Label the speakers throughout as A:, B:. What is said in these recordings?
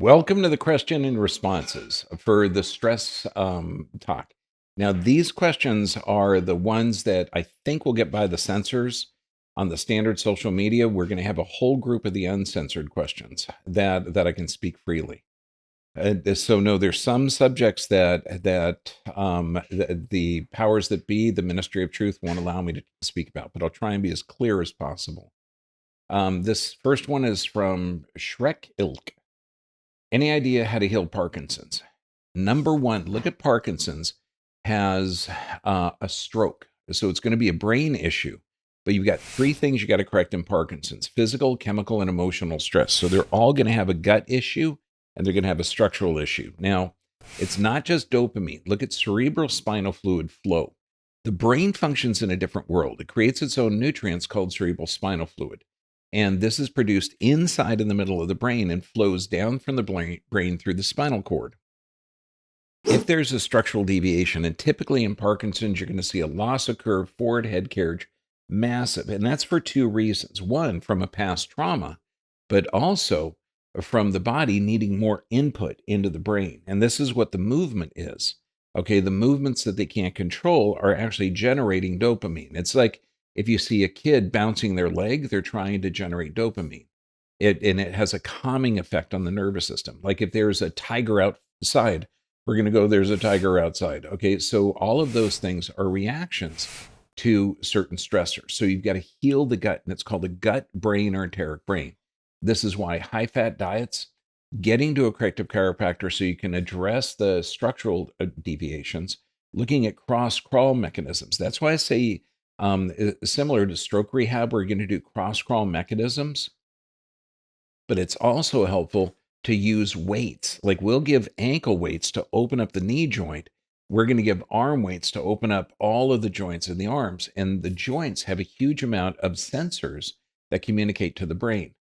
A: Welcome to the question and responses for the stress talk. Now, these questions are the ones that I think will get by the censors on the standard social media. We're going to have a whole group of the uncensored questions that I can speak freely. So no, there's some subjects that the powers that be, the Ministry of Truth, won't allow me to speak about, but I'll try and be as clear as possible. This first one is from Shrek Ilk. Any idea how to heal Parkinson's? Number one, look at Parkinson's has a stroke. So it's going to be a brain issue. But you've got three things you got to correct in Parkinson's: physical, chemical, and emotional stress. So they're all going to have a gut issue and they're going to have a structural issue. Now, it's not just dopamine. Look at cerebral spinal fluid flow. The brain functions in a different world. It creates its own nutrients called cerebral spinal fluid. And this is produced inside in the middle of the brain and flows down from the brain through the spinal cord. If there's a structural deviation, and typically in Parkinson's, you're going to see a loss of curve, forward head carriage, massive. And that's for two reasons. One, from a past trauma, but also from the body needing more input into the brain. And this is what the movement is. Okay, the movements that they can't control are actually generating dopamine. It's like if you see a kid bouncing their leg, they're trying to generate dopamine. And it has a calming effect on the nervous system. Like if there's a tiger outside, we're going to go, there's a tiger outside. Okay, so all of those things are reactions to certain stressors. So you've got to heal the gut, and it's called a gut brain or enteric brain. This is why high fat diets, getting to a corrective chiropractor so you can address the structural deviations, looking at cross crawl mechanisms. That's why I say, similar to stroke rehab, we're going to do cross crawl mechanisms, but it's also helpful to use weights. Like we'll give ankle weights to open up the knee joint. We're going to give arm weights to open up all of the joints in the arms. And the joints have a huge amount of sensors that communicate to the brain.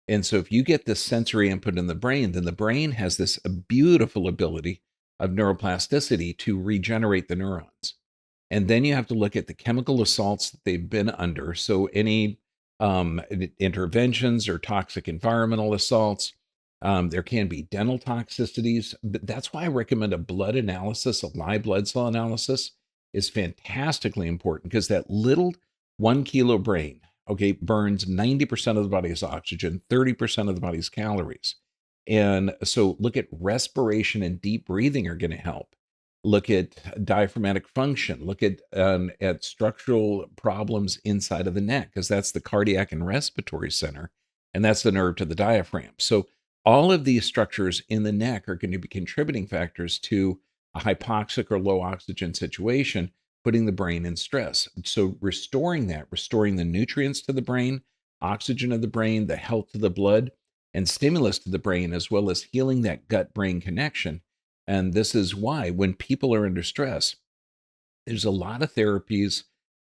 A: And so if you get this sensory input in the brain, then the brain has this beautiful ability of neuroplasticity to regenerate the neurons. And then you have to look at the chemical assaults that they've been under. So any interventions or toxic environmental assaults. There can be dental toxicities, but that's why I recommend a blood analysis, a live blood cell analysis is fantastically important, because that little 1 kilo brain, okay, burns 90% of the body's oxygen, 30% of the body's calories. And so look at respiration and deep breathing are going to help. Look at diaphragmatic function. Look at structural problems inside of the neck, because that's the cardiac and respiratory center, and that's the nerve to the diaphragm. So all of these structures in the neck are going to be contributing factors to a hypoxic or low oxygen situation, putting the brain in stress. So restoring the nutrients to the brain, oxygen of the brain, the health of the blood, and stimulus to the brain, as well as healing that gut-brain connection. And this is why when people are under stress, there's a lot of therapies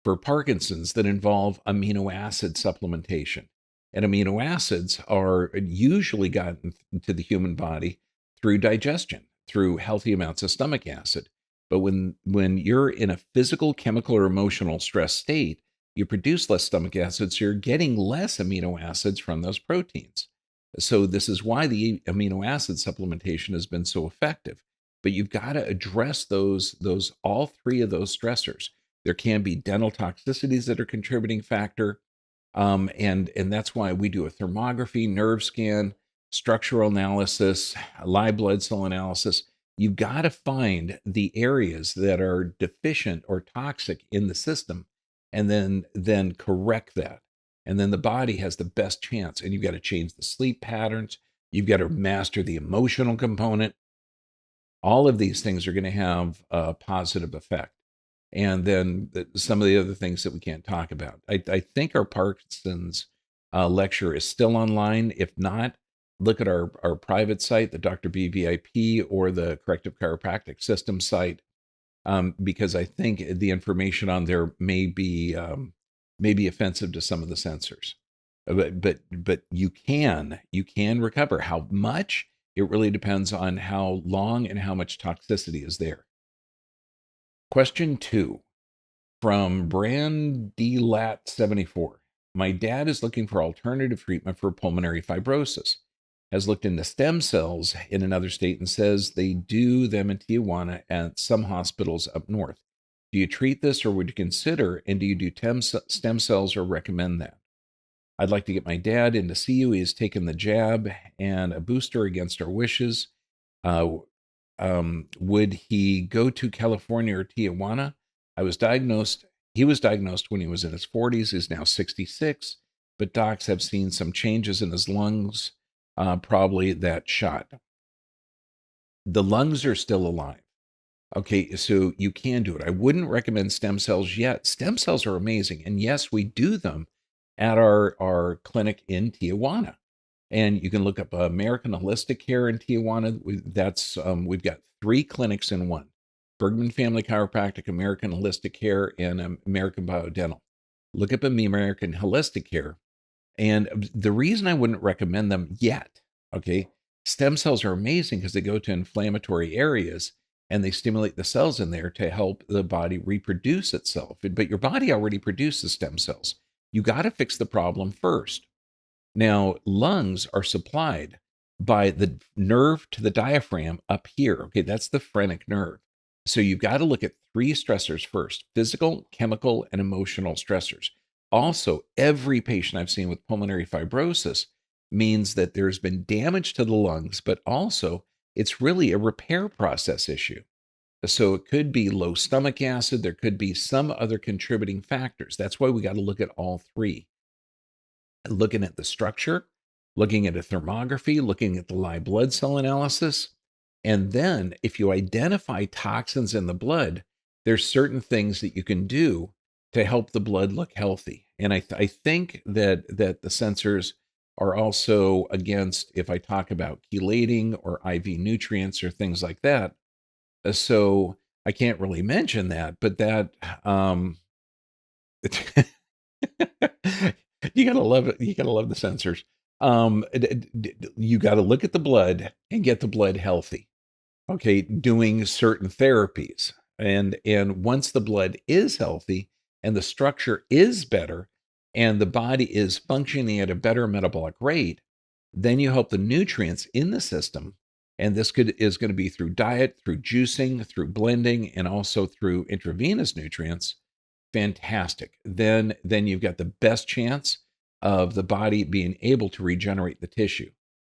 A: for Parkinson's that involve amino acid supplementation. And amino acids are usually gotten to the human body through digestion, through healthy amounts of stomach acid. But when you're in a physical, chemical, or emotional stress state, you produce less stomach acid, so you're getting less amino acids from those proteins. So this is why the amino acid supplementation has been so effective. But you've got to address those all three of those stressors. There can be dental toxicities that are contributing factor. And that's why we do a thermography, nerve scan, structural analysis, live blood cell analysis. You've got to find the areas that are deficient or toxic in the system, and then correct that. And then the body has the best chance. And you've got to change the sleep patterns. You've got to master the emotional component. All of these things are going to have a positive effect. And then some of the other things that we can't talk about. I think our Parkinson's lecture is still online. If not, look at our private site, the Dr. B VIP, or the Corrective Chiropractic System site, because I think the information on there may be offensive to some of the censors. But you can recover. How much? It really depends on how long and how much toxicity is there. Question 2 from Brandylat74. My dad is looking for alternative treatment for pulmonary fibrosis. has looked into stem cells in another state and says they do them in Tijuana at some hospitals up north. Do you treat this or would you consider, and do you do stem cells or recommend that? I'd like to get my dad in to see you. He has taken the jab and a booster against our wishes. Uh, would he go to California or Tijuana? He was diagnosed when he was in his 40s. He's now 66, but docs have seen some changes in his lungs, probably that shot. The lungs are still alive. Okay, so you can do it. I wouldn't recommend stem cells yet. Stem cells are amazing. And yes, we do them at our clinic in Tijuana. And you can look up American Holistic Care in Tijuana. We've got 3 clinics in one: Bergman Family Chiropractic, American Holistic Care, and American Biodental. Look up American Holistic Care. And the reason I wouldn't recommend them yet, okay, stem cells are amazing because they go to inflammatory areas and they stimulate the cells in there to help the body reproduce itself. But your body already produces stem cells. You got to fix the problem first. Now, lungs are supplied by the nerve to the diaphragm up here. Okay, that's the phrenic nerve. So you've got to look at 3 stressors first: physical, chemical, and emotional stressors. Also, every patient I've seen with pulmonary fibrosis means that there's been damage to the lungs, but also it's really a repair process issue. So it could be low stomach acid. There could be some other contributing factors. That's why we got to look at all 3. Looking at the structure, looking at a thermography, looking at the live blood cell analysis. And then if you identify toxins in the blood, there's certain things that you can do to help the blood look healthy. And I think that the sensors are also against, if I talk about chelating or IV nutrients or things like that. So I can't really mention that, but that you gotta love it. You gotta love the sensors. You got to look at the blood and get the blood healthy. Okay, doing certain therapies, and once the blood is healthy and the structure is better, and the body is functioning at a better metabolic rate, then you help the nutrients in the system. And this is going to be through diet, through juicing, through blending, and also through intravenous nutrients. Fantastic. Then you've got the best chance of the body being able to regenerate the tissue.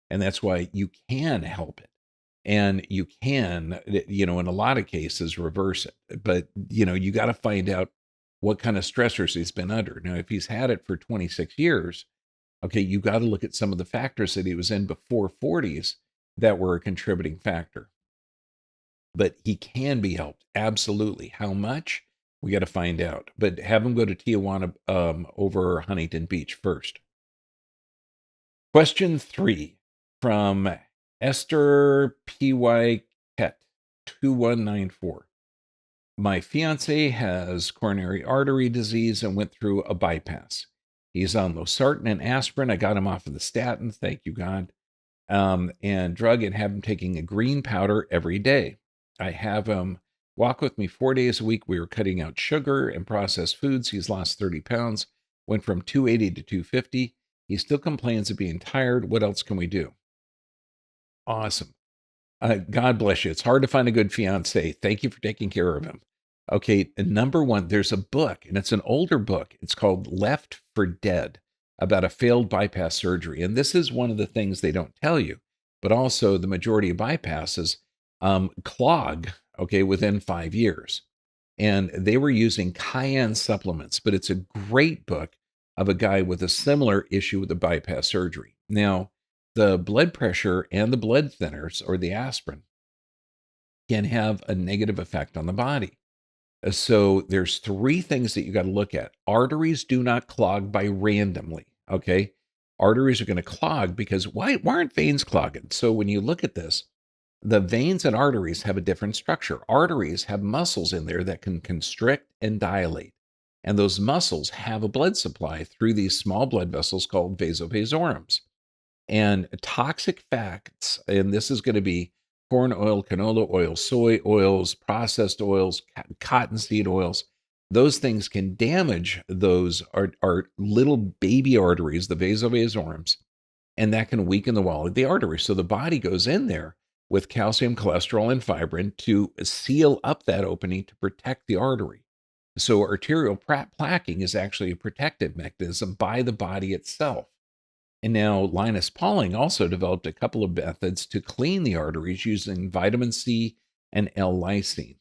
A: And that's why you can help it. And you can, in a lot of cases, reverse it. But, you got to find out what kind of stressors he's been under. Now, if he's had it for 26 years, okay, you got to look at some of the factors that he was in before 40s that were a contributing factor. But he can be helped. Absolutely. How much? We got to find out. But have him go to Tijuana over Huntington Beach first. Question 3 from Esther P.Y. Ket, 2194. My fiance has coronary artery disease and went through a bypass. He's on Losartan and aspirin. I got him off of the statin, thank you, God, and drug, and have him taking a green powder every day. I have him walk with me 4 days a week. We were cutting out sugar and processed foods. He's lost 30 pounds, went from 280 to 250. He still complains of being tired. What else can we do? Awesome. God bless you. It's hard to find a good fiance. Thank you for taking care of him. Okay, and number 1, there's a book, and it's an older book. It's called Left for Dead, about a failed bypass surgery. And this is one of the things they don't tell you, but also the majority of bypasses clog, okay, within 5 years. And they were using cayenne supplements, but it's a great book of a guy with a similar issue with the bypass surgery. Now, the blood pressure and the blood thinners, or the aspirin, can have a negative effect on the body. So there's 3 things that you got to look at. Arteries do not clog by randomly, okay? Arteries are going to clog because why aren't veins clogging? So when you look at this, the veins and arteries have a different structure. Arteries have muscles in there that can constrict and dilate. And those muscles have a blood supply through these small blood vessels called vasovasorums. And toxic fats, and this is going to be corn oil, canola oil, soy oils, processed oils, cottonseed oils. Those things can damage those are little baby arteries, the vasovasorums, and that can weaken the wall of the artery. So the body goes in there with calcium, cholesterol, and fibrin to seal up that opening to protect the artery. So arterial plaquing is actually a protective mechanism by the body itself. And now Linus Pauling also developed a couple of methods to clean the arteries using vitamin C and L-lysine.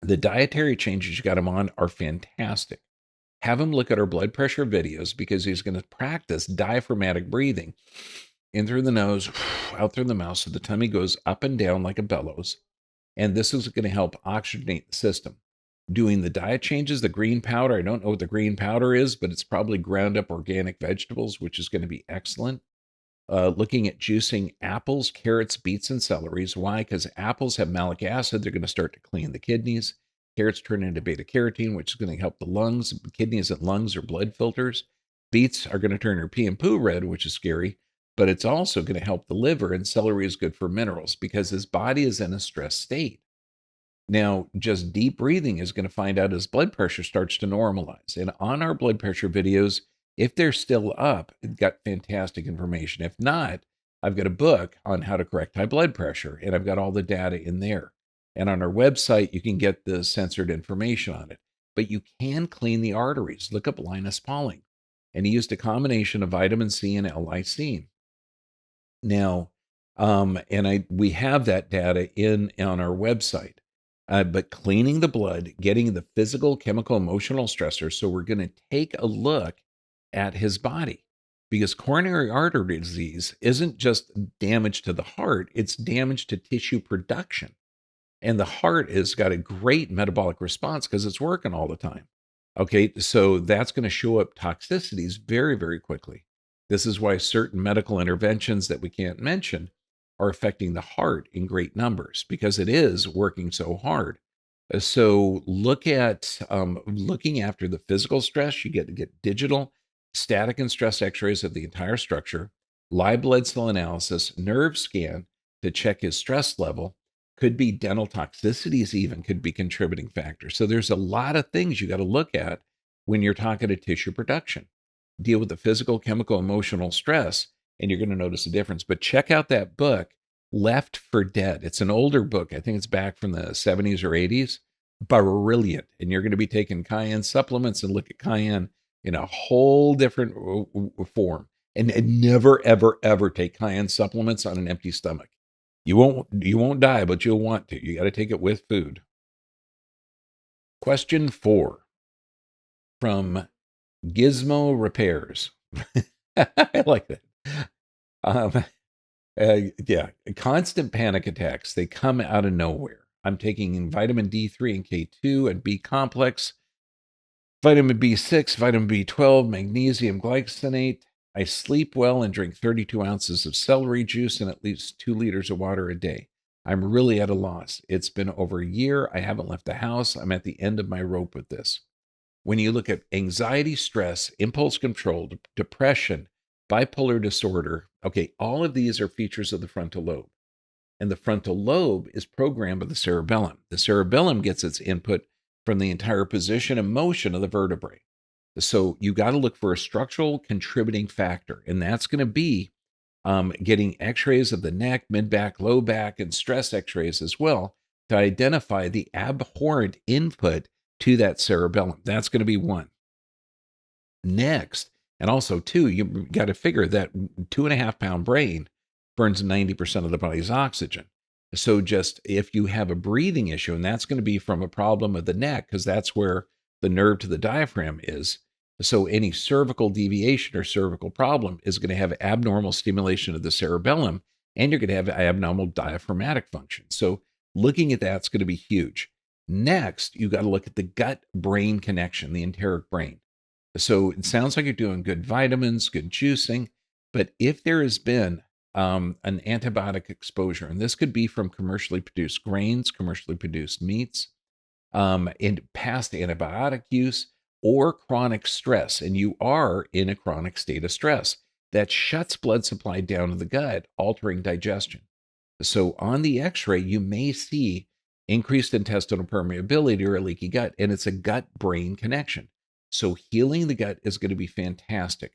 A: The dietary changes you got him on are fantastic. Have him look at our blood pressure videos because he's going to practice diaphragmatic breathing in through the nose, out through the mouth, so the tummy goes up and down like a bellows. And this is going to help oxygenate the system. Doing the diet changes, the green powder, I don't know what the green powder is, but it's probably ground up organic vegetables, which is going to be excellent. Looking at juicing apples, carrots, beets, and celeries. Why? Because apples have malic acid. They're going to start to clean the kidneys. Carrots turn into beta carotene, which is going to help the lungs. Kidneys and lungs are blood filters. Beets are going to turn your pee and poo red, which is scary, but it's also going to help the liver. And celery is good for minerals because his body is in a stress state. Now, just deep breathing is going to find out his blood pressure starts to normalize. And on our blood pressure videos, if they're still up, it's got fantastic information. If not, I've got a book on how to correct high blood pressure, and I've got all the data in there. And on our website, you can get the censored information on it. But you can clean the arteries. Look up Linus Pauling. And he used a combination of vitamin C and L-lysine. Now, we have that data on our website. But cleaning the blood, getting the physical, chemical, emotional stressors. So we're going to take a look at his body, because coronary artery disease isn't just damage to the heart, it's damage to tissue production. And the heart has got a great metabolic response because it's working all the time. Okay, so that's going to show up toxicities very, very quickly. This is why certain medical interventions that we can't mention are affecting the heart in great numbers, because it is working so hard. So look at looking after the physical stress. You get to get digital, static, and stress x-rays of the entire structure, live blood cell analysis, nerve scan to check his stress level. Could be dental toxicities even could be contributing factors. So there's a lot of things you got to look at when you're talking to tissue production. Deal with the physical, chemical, emotional stress, and you're going to notice a difference. But check out that book, Left for Dead. It's an older book. I think it's back from the 70s or 80s. Brilliant. And you're going to be taking cayenne supplements and look at cayenne in a whole different form. And never, ever, ever take cayenne supplements on an empty stomach. You won't die, but you'll want to. You got to take it with food. Question 4 from Gizmo Repairs. I like that. Yeah, constant panic attacks. They come out of nowhere. I'm taking vitamin D3 and K2 and B complex, vitamin B6, vitamin B12, magnesium glycinate. I sleep well and drink 32 ounces of celery juice and at least 2 liters of water a day. I'm really at a loss. It's been over a year. I haven't left the house. I'm at the end of my rope with this. When you look at anxiety, stress, impulse control, depression, bipolar disorder, okay, all of these are features of the frontal lobe. And the frontal lobe is programmed by the cerebellum. The cerebellum gets its input from the entire position and motion of the vertebrae. So you got to look for a structural contributing factor, and that's going to be getting x-rays of the neck, mid-back, low back, and stress x-rays as well to identify the abhorrent input to that cerebellum. That's going to be one. Next, and also two, you got to figure that 2.5-pound brain burns 90% of the body's oxygen. So just if you have a breathing issue, and that's going to be from a problem of the neck, because that's where the nerve to the diaphragm is. So any cervical deviation or cervical problem is going to have abnormal stimulation of the cerebellum, and you're going to have abnormal diaphragmatic function. So looking at that's going to be huge. Next, you got to look at the gut-brain connection, the enteric brain. So it sounds like you're doing good vitamins, good juicing, but if there has been an antibiotic exposure, and this could be from commercially produced grains, commercially produced meats, in past antibiotic use, or chronic stress, and you are in a chronic state of stress, that shuts blood supply down to the gut, altering digestion. So on the x-ray, you may see increased intestinal permeability or a leaky gut, and it's a gut-brain connection. So healing the gut is going to be fantastic.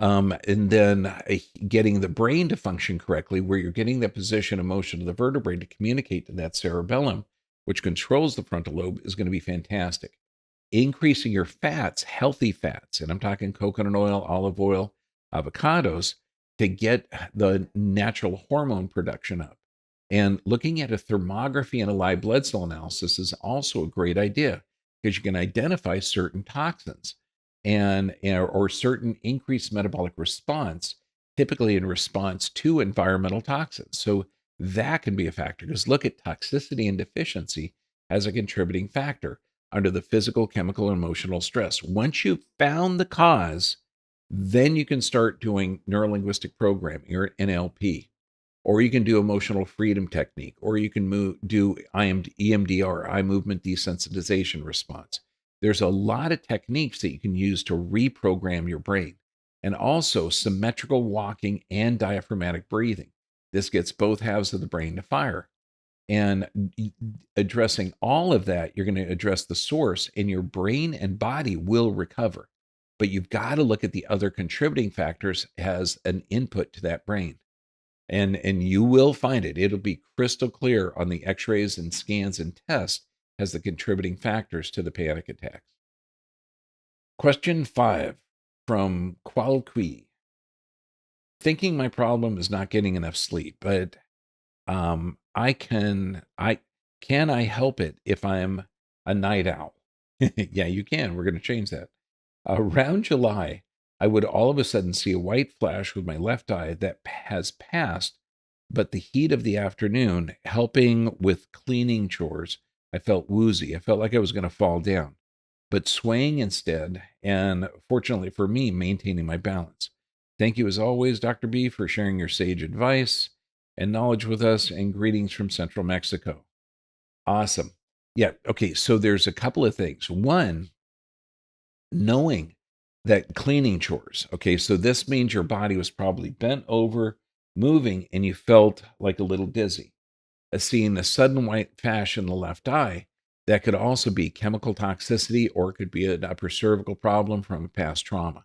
A: And then getting the brain to function correctly, where you're getting that position of motion of the vertebrae to communicate to that cerebellum, which controls the frontal lobe, is going to be fantastic. Increasing your fats, healthy fats, and I'm talking coconut oil, olive oil, avocados, to get the natural hormone production up. And looking at a thermography and a live blood cell analysis is also a great idea because you can identify certain toxins and or certain increased metabolic response, typically in response to environmental toxins. So that can be a factor because look at toxicity and deficiency as a contributing factor under the physical, chemical, and emotional stress. Once you've found the cause, then you can start doing neurolinguistic programming or NLP, or you can do emotional freedom technique, or you can do EMDR, eye movement desensitization response. There's a lot of techniques that you can use to reprogram your brain, and also symmetrical walking and diaphragmatic breathing. This gets both halves of the brain to fire. And addressing all of that, you're going to address the source, and your brain and body will recover. But you've got to look at the other contributing factors as an input to that brain. And you will find it. It'll be crystal clear on the x-rays and scans and tests as the contributing factors to the panic attacks. Question 5 from Qualqui. Thinking my problem is not getting enough sleep, but can I help it if I'm a night owl? Yeah, you can. We're going to change that. Around July, I would all of a sudden see a white flash with my left eye that has passed, but the heat of the afternoon, helping with cleaning chores, I felt woozy. I felt like I was going to fall down, but swaying instead, and fortunately for me, maintaining my balance. Thank you as always, Dr. B, for sharing your sage advice and knowledge with us, and greetings from Central Mexico. Awesome. Yeah. Okay. So there's a couple of things. One, knowing that cleaning chores. Okay. So this means your body was probably bent over, moving, and you felt like a little dizzy. Seeing the sudden white flash in the left eye, that could also be chemical toxicity, or it could be an upper cervical problem from a past trauma.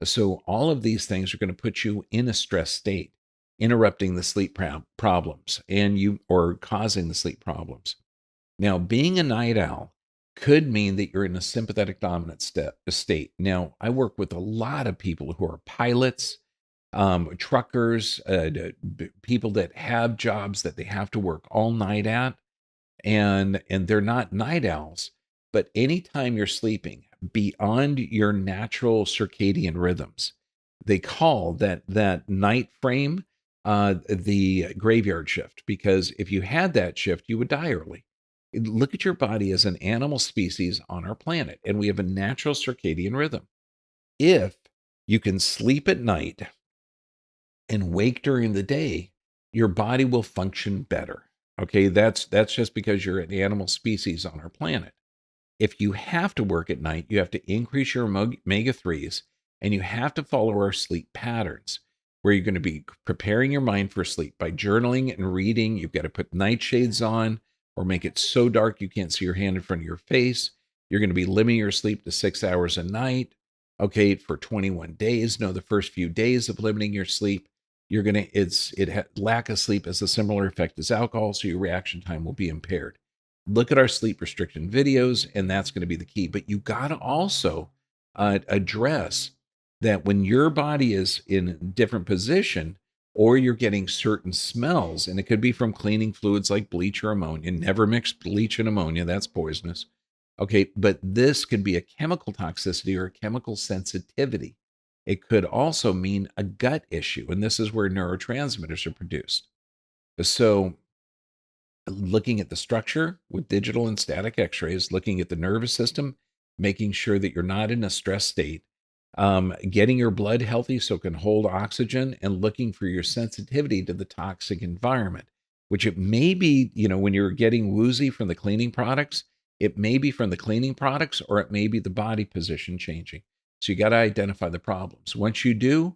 A: So all of these things are going to put you in a stress state, interrupting the sleep problems or causing the sleep problems. Now, being a night owl could mean that you're in a sympathetic dominant state. Now, I work with a lot of people who are pilots, truckers, people that have jobs that they have to work all night at, and they're not night owls. But anytime you're sleeping beyond your natural circadian rhythms, they call that night frame the graveyard shift, because if you had that shift, you would die early. Look at your body as an animal species on our planet, and we have a natural circadian rhythm. If you can sleep at night and wake during the day, your body will function better. Okay, that's just because you're an animal species on our planet. If you have to work at night, you have to increase your omega-3s, and you have to follow our sleep patterns, where you're going to be preparing your mind for sleep by journaling and reading. You've got to put nightshades on or make it so dark you can't see your hand in front of your face. You're going to be limiting your sleep to 6 hours a night, okay, for 21 days. No, the first few days of limiting your sleep, lack of sleep has a similar effect as alcohol, so your reaction time will be impaired. Look at our sleep restriction videos, and that's going to be the key. But you got to also address that when your body is in a different position, or you're getting certain smells, and it could be from cleaning fluids like bleach or ammonia. Never mix bleach and ammonia, that's poisonous. Okay, but this could be a chemical toxicity or a chemical sensitivity. It could also mean a gut issue, and this is where neurotransmitters are produced. So looking at the structure with digital and static x-rays, looking at the nervous system, making sure that you're not in a stress state, getting your blood healthy so it can hold oxygen, and looking for your sensitivity to the toxic environment, which it may be, when you're getting woozy from the cleaning products, it may be from the cleaning products, or it may be the body position changing. So you got to identify the problems. Once you do,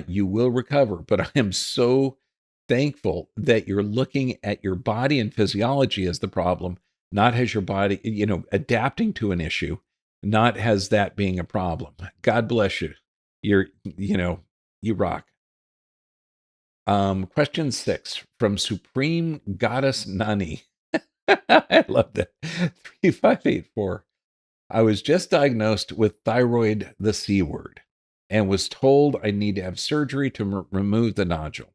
A: you will recover. But I am so thankful that you're looking at your body and physiology as the problem, not as your body, adapting to an issue, not as that being a problem. God bless you. You rock. Question 6 from Supreme Goddess Nani. I love that. 3584. I was just diagnosed with thyroid, the C word, and was told I need to have surgery to remove the nodule.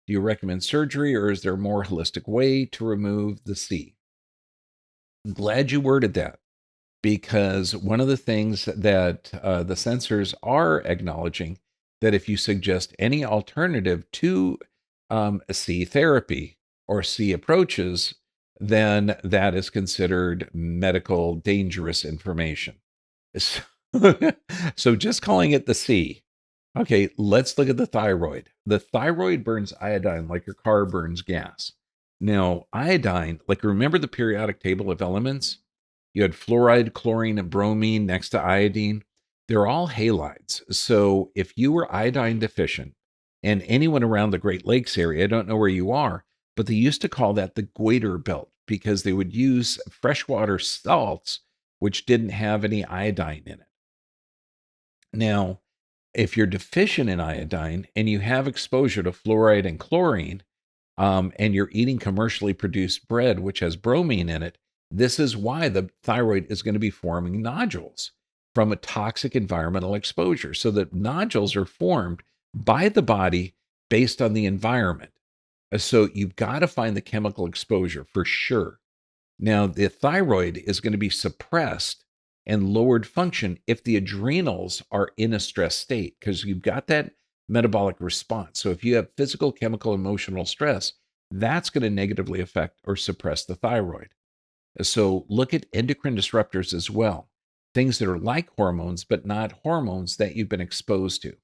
A: Do you recommend surgery, or is there a more holistic way to remove the C? Glad you worded that, because one of the things that the censors are acknowledging, that if you suggest any alternative to C therapy or C approaches, then that is considered medical dangerous information. So, so just calling it the C. Okay, let's look at the thyroid. The thyroid burns iodine like your car burns gas. Now, iodine, like remember the periodic table of elements? You had fluoride, chlorine, and bromine next to iodine. They're all halides. So if you were iodine deficient, and anyone around the Great Lakes area, I don't know where you are, but they used to call that the goiter belt because they would use freshwater salts which didn't have any iodine in it. Now, if you're deficient in iodine and you have exposure to fluoride and chlorine, and you're eating commercially produced bread, which has bromine in it, this is why the thyroid is going to be forming nodules from a toxic environmental exposure. So that nodules are formed by the body based on the environment. So you've got to find the chemical exposure for sure. Now, the thyroid is going to be suppressed and lowered function if the adrenals are in a stress state, because you've got that metabolic response. So if you have physical, chemical, emotional stress, that's going to negatively affect or suppress the thyroid. So look at endocrine disruptors as well, things that are like hormones, but not hormones that you've been exposed to.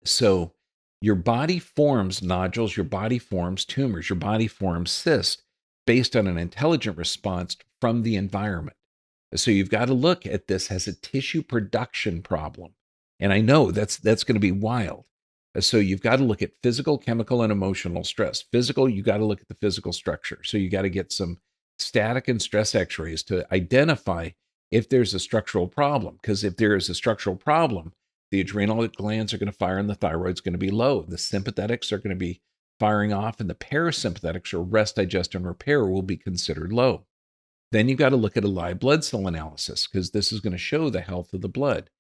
A: So your body forms nodules, your body forms tumors, your body forms cysts based on an intelligent response from the environment. So you've got to look at this as a tissue production problem. And I know that's going to be wild. So you've got to look at physical, chemical, and emotional stress. Physical, you got to look at the physical structure. So you got to get some static and stress x-rays to identify if there's a structural problem. Because if there is a structural problem, the adrenal glands are going to fire and the thyroid's going to be low. The sympathetics are going to be firing off, and the parasympathetics, or rest, digest, and repair, will be considered low. Then you've got to look at a live blood cell analysis, because this is going to show the health of the blood.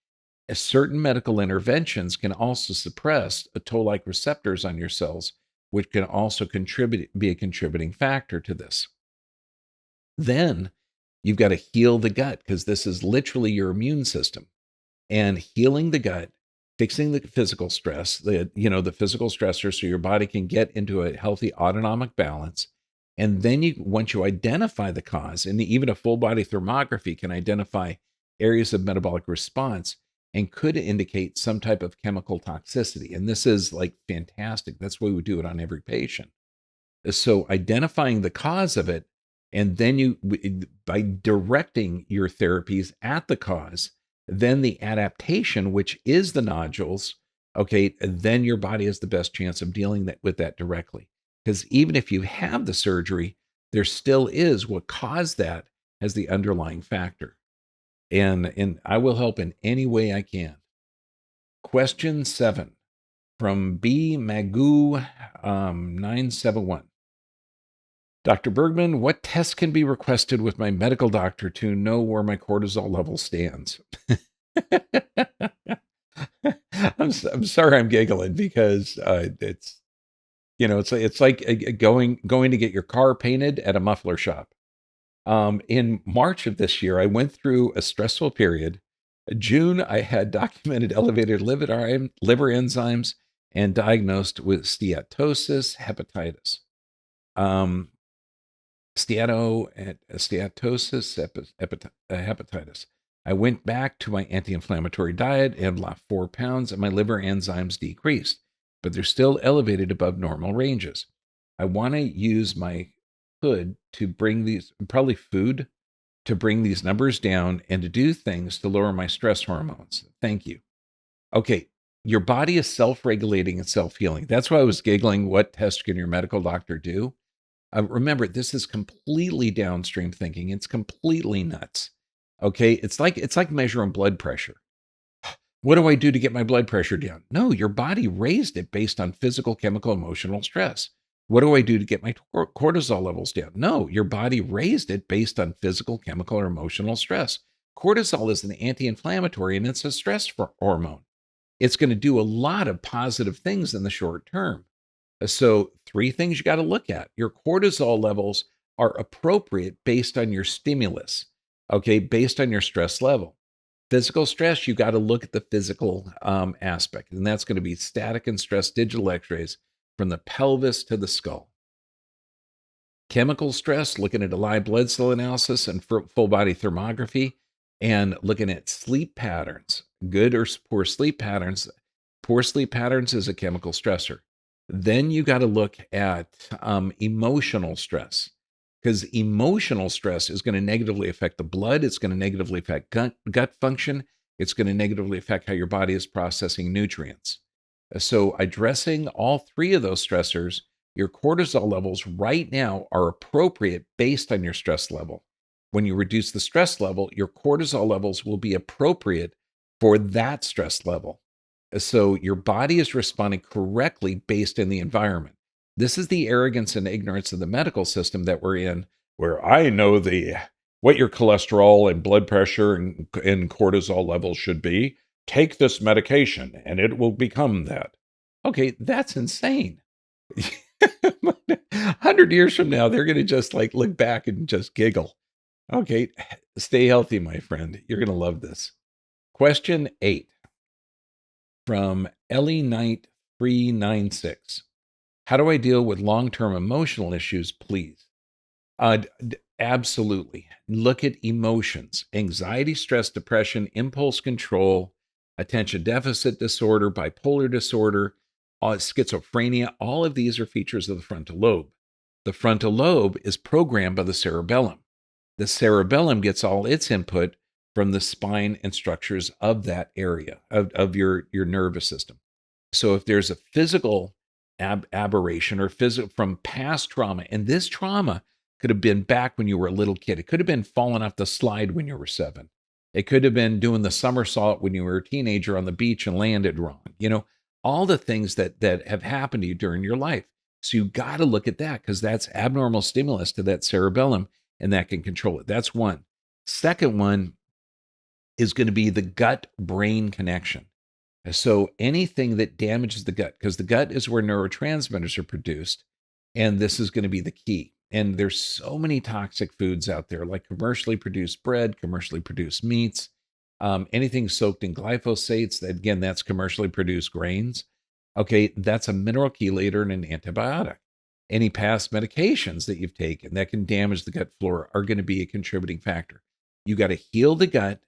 A: Certain medical interventions can also suppress toll-like receptors on your cells, which can also be a contributing factor to this. Then you've got to heal the gut, because this is literally your immune system. And healing the gut, fixing the physical stress, the physical stressors, so your body can get into a healthy autonomic balance. And then once you identify the cause, and even a full body thermography can identify areas of metabolic response and could indicate some type of chemical toxicity. And this is like fantastic. That's why we do it on every patient. So identifying the cause of it, and then by directing your therapies at the cause, then the adaptation, which is the nodules, okay, then your body has the best chance of dealing with that directly. Because even if you have the surgery, there still is what caused that as the underlying factor. And I will help in any way I can. Question 7 from B Magu 971. Dr. Bergman, what tests can be requested with my medical doctor to know where my cortisol level stands? I'm sorry I'm giggling, because it's like going to get your car painted at a muffler shop. In March of this year, I went through a stressful period. June, I had documented elevated liver enzymes and diagnosed with steatosis, hepatitis. Steatosis, hepatitis. I went back to my anti-inflammatory diet and lost 4 pounds, and my liver enzymes decreased, but they're still elevated above normal ranges. I want to use my food to bring these numbers down, and to do things to lower my stress hormones. Thank you. Okay, your body is self-regulating and self-healing. That's why I was giggling. What test can your medical doctor do? Remember, this is completely downstream thinking. It's completely nuts. Okay, it's like measuring blood pressure. What do I do to get my blood pressure down? No, your body raised it based on physical, chemical, emotional stress. What do I do to get my cortisol levels down? No, your body raised it based on physical, chemical, or emotional stress. Cortisol is an anti-inflammatory and it's a stress hormone. It's going to do a lot of positive things in the short term. So, three things you got to look at. Your cortisol levels are appropriate based on your stimulus, okay, based on your stress level. Physical stress, you got to look at the physical aspect, and that's going to be static and stress digital x rays from the pelvis to the skull. Chemical stress, looking at a live blood cell analysis and full body thermography, and looking at sleep patterns, good or poor sleep patterns. Poor sleep patterns is a chemical stressor. Then you got to look at emotional stress because emotional stress is going to negatively affect the blood. It's going to negatively affect gut function. It's going to negatively affect how your body is processing nutrients. So, addressing all three of those stressors, your cortisol levels right now are appropriate based on your stress level. When you reduce the stress level, your cortisol levels will be appropriate for that stress level. So your body is responding correctly based in the environment. This is the arrogance and ignorance of the medical system that we're in, where I know what your cholesterol and blood pressure and cortisol levels should be. Take this medication and it will become that. Okay, that's insane. 100 years from now, they're going to just like look back and just giggle. Okay, stay healthy, my friend. You're going to love this. Question 8 from Ellie Knight 396. How do I deal with long-term emotional issues, please? Absolutely. Look at emotions, anxiety, stress, depression, impulse control, attention deficit disorder, bipolar disorder, schizophrenia. All of these are features of the frontal lobe. The frontal lobe is programmed by the cerebellum. The cerebellum gets all its input from the spine and structures of that area of your nervous system. So if there's a physical aberration or physical from past trauma, and this trauma could have been back when you were a little kid. It could have been falling off the slide when you were 7. It could have been doing the somersault when you were a teenager on the beach and landed wrong. All the things that have happened to you during your life. So you got to look at that because that's abnormal stimulus to that cerebellum and that can control it. That's one. Second one is going to be the gut-brain connection. So anything that damages the gut, because the gut is where neurotransmitters are produced, and this is going to be the key. And there's so many toxic foods out there, like commercially produced bread, commercially produced meats, anything soaked in glyphosates. Again, that's commercially produced grains. Okay, that's a mineral chelator and an antibiotic. Any past medications that you've taken that can damage the gut flora are going to be a contributing factor. You got to heal the gut,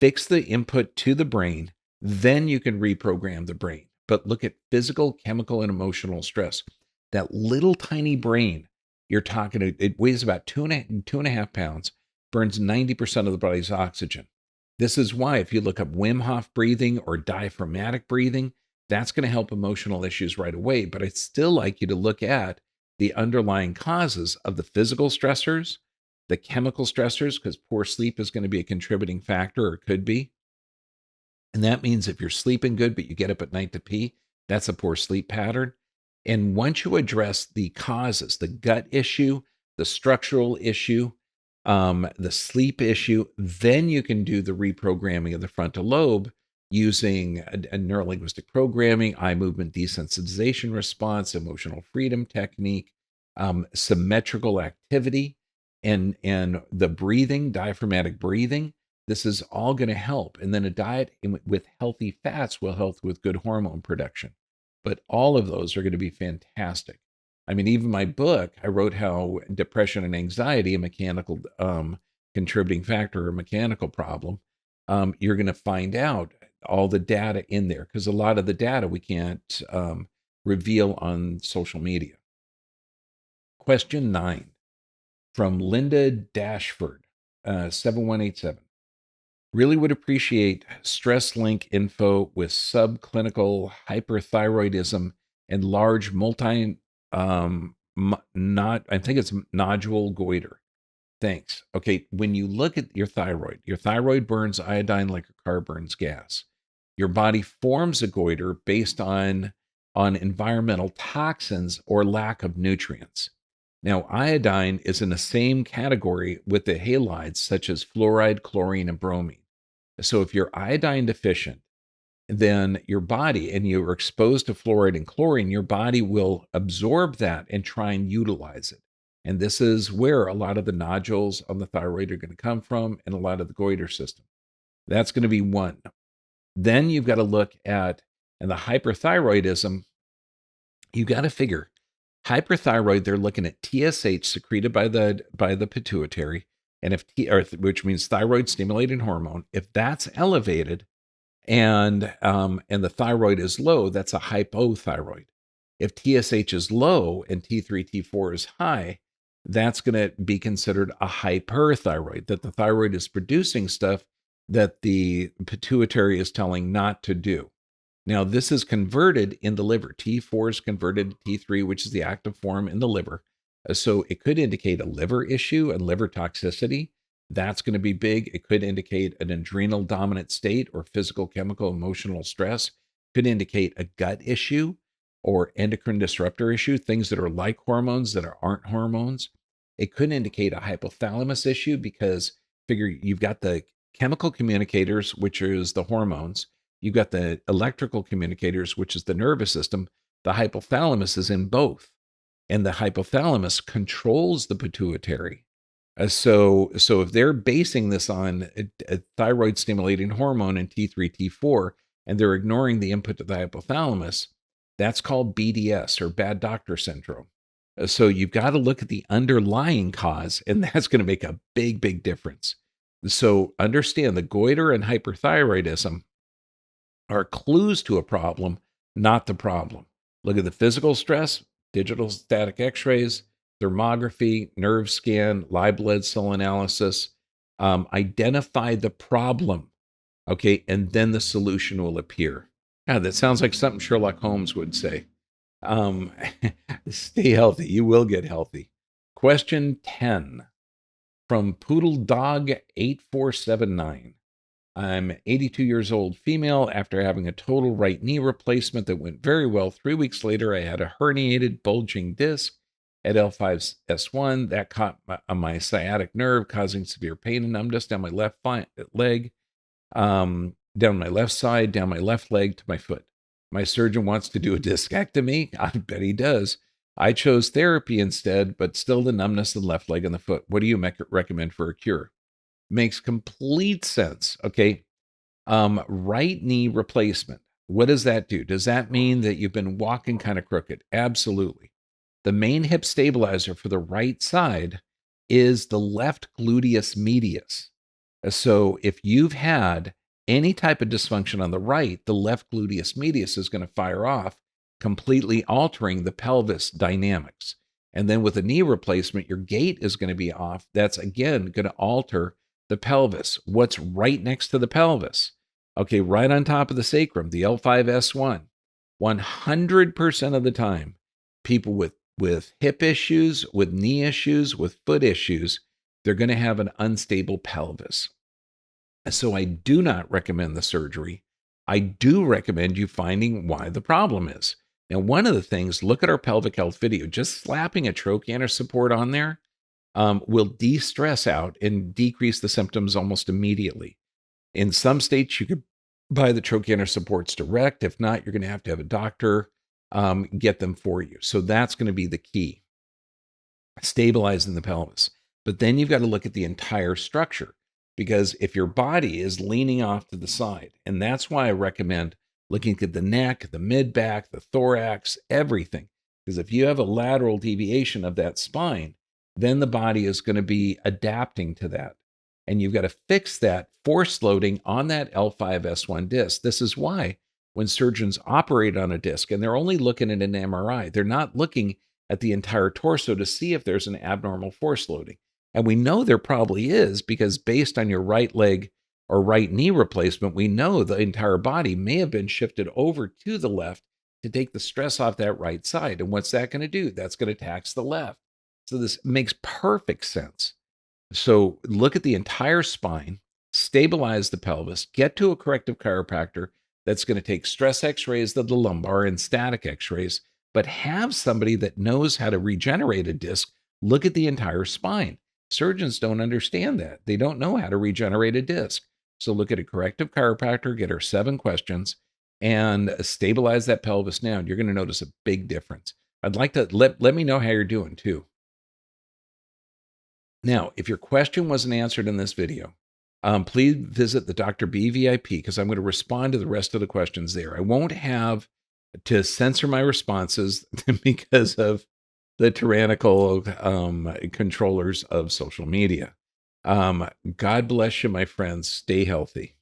A: fix the input to the brain, then you can reprogram the brain. But look at physical, chemical, and emotional stress. That little tiny brain, you're talking, it weighs about 2.5 pounds, burns 90% of the body's oxygen. This is why if you look up Wim Hof breathing or diaphragmatic breathing, that's going to help emotional issues right away. But I'd still like you to look at the underlying causes of the physical stressors, the chemical stressors, because poor sleep is going to be a contributing factor or could be. And that means if you're sleeping good, but you get up at night to pee, that's a poor sleep pattern. And once you address the causes, the gut issue, the structural issue, the sleep issue, then you can do the reprogramming of the frontal lobe using a neurolinguistic programming, eye movement desensitization response, emotional freedom technique, symmetrical activity, and the breathing, diaphragmatic breathing. This is all going to help. And then a diet with healthy fats will help with good hormone production. But all of those are going to be fantastic. I mean, even my book, I wrote how depression and anxiety, a mechanical contributing factor or mechanical problem, you're going to find out all the data in there because a lot of the data we can't reveal on social media. Question 9 from Linda Dashford, 7187. Really would appreciate stress link info with subclinical hyperthyroidism and large I think it's nodule goiter. Thanks. Okay, when you look at your thyroid burns iodine like a car burns gas. Your body forms a goiter based on environmental toxins or lack of nutrients. Now, iodine is in the same category with the halides, such as fluoride, chlorine, and bromine. So if you're iodine deficient, then your body, and you're exposed to fluoride and chlorine, your body will absorb that and try and utilize it. And this is where a lot of the nodules on the thyroid are going to come from, and a lot of the goiter system. That's going to be one. Then you've got to look at, and the hyperthyroidism, you got to figure hyperthyroid, they're looking at TSH secreted by the pituitary, and which means thyroid stimulating hormone. If that's elevated, and the thyroid is low, that's a hypothyroid. If TSH is low and T3, T4 is high, that's going to be considered a hyperthyroid, that the thyroid is producing stuff that the pituitary is telling not to do. Now, this is converted in the liver. T4 is converted to T3, which is the active form in the liver. So it could indicate a liver issue and liver toxicity. That's going to be big. It could indicate an adrenal dominant state or physical, chemical, emotional stress. Could indicate a gut issue or endocrine disruptor issue, things that are like hormones that aren't hormones. It could indicate a hypothalamus issue because figure you've got the chemical communicators, which is the hormones. You've got the electrical communicators, which is the nervous system. The hypothalamus is in both, and the hypothalamus controls the pituitary. So if they're basing this on a thyroid stimulating hormone in T3, T4, and they're ignoring the input to the hypothalamus, that's called BDS, or bad doctor syndrome. So you've got to look at the underlying cause, and that's going to make a big, big difference. So understand the goiter and hyperthyroidism are clues to a problem, not the problem. Look at the physical stress, digital static x-rays, thermography, nerve scan, live blood cell analysis. Identify the problem, okay, and then the solution will appear. God, that sounds like something Sherlock Holmes would say. Stay healthy. You will get healthy. Question 10 from Poodle Dog 8479. I'm 82 years old, female. After having a total right knee replacement that went very well, 3 weeks later, I had a herniated bulging disc at L5S1 that caught on my sciatic nerve, causing severe pain and numbness down my left leg, down my left side, down my left leg to my foot. My surgeon wants to do a discectomy. I bet he does. I chose therapy instead, but still the numbness in the left leg and the foot. What do you recommend for a cure? Makes complete sense. Okay. Right knee replacement. What does that do? Does that mean that you've been walking kind of crooked? Absolutely. The main hip stabilizer for the right side is the left gluteus medius. So if you've had any type of dysfunction on the right, the left gluteus medius is going to fire off, completely altering the pelvis dynamics. And then with a knee replacement, your gait is going to be off. That's again going to alter the pelvis. What's right next to the pelvis? Okay, right on top of the sacrum, the L5S1. 100% of the time, people with hip issues, with knee issues, with foot issues, they're going to have an unstable pelvis. So I do not recommend the surgery. I do recommend you finding why the problem is. Now, one of the things, look at our pelvic health video. Just slapping a trochanter support on there will de-stress out and decrease the symptoms almost immediately. In some states, you could buy the trochanter supports direct. If not, you're going to have a doctor get them for you. So that's going to be the key, stabilizing the pelvis. But then you've got to look at the entire structure, because if your body is leaning off to the side, and that's why I recommend looking at the neck, the mid-back, the thorax, everything. Because if you have a lateral deviation of that spine, then the body is going to be adapting to that. And you've got to fix that force loading on that L5S1 disc. This is why when surgeons operate on a disc, and they're only looking at an MRI, they're not looking at the entire torso to see if there's an abnormal force loading. And we know there probably is, because based on your right leg or right knee replacement, we know the entire body may have been shifted over to the left to take the stress off that right side. And what's that going to do? That's going to tax the left. So this makes perfect sense. So look at the entire spine, stabilize the pelvis, get to a corrective chiropractor that's going to take stress x-rays of the lumbar and static x-rays, but have somebody that knows how to regenerate a disc look at the entire spine. Surgeons don't understand that. They don't know how to regenerate a disc. So look at a corrective chiropractor, get her 7 questions, and stabilize that pelvis down. You're going to notice a big difference. I'd like to let me know how you're doing too. Now, if your question wasn't answered in this video, please visit the Dr. B VIP because I'm going to respond to the rest of the questions there. I won't have to censor my responses because of the tyrannical controllers of social media. God bless you, my friends. Stay healthy.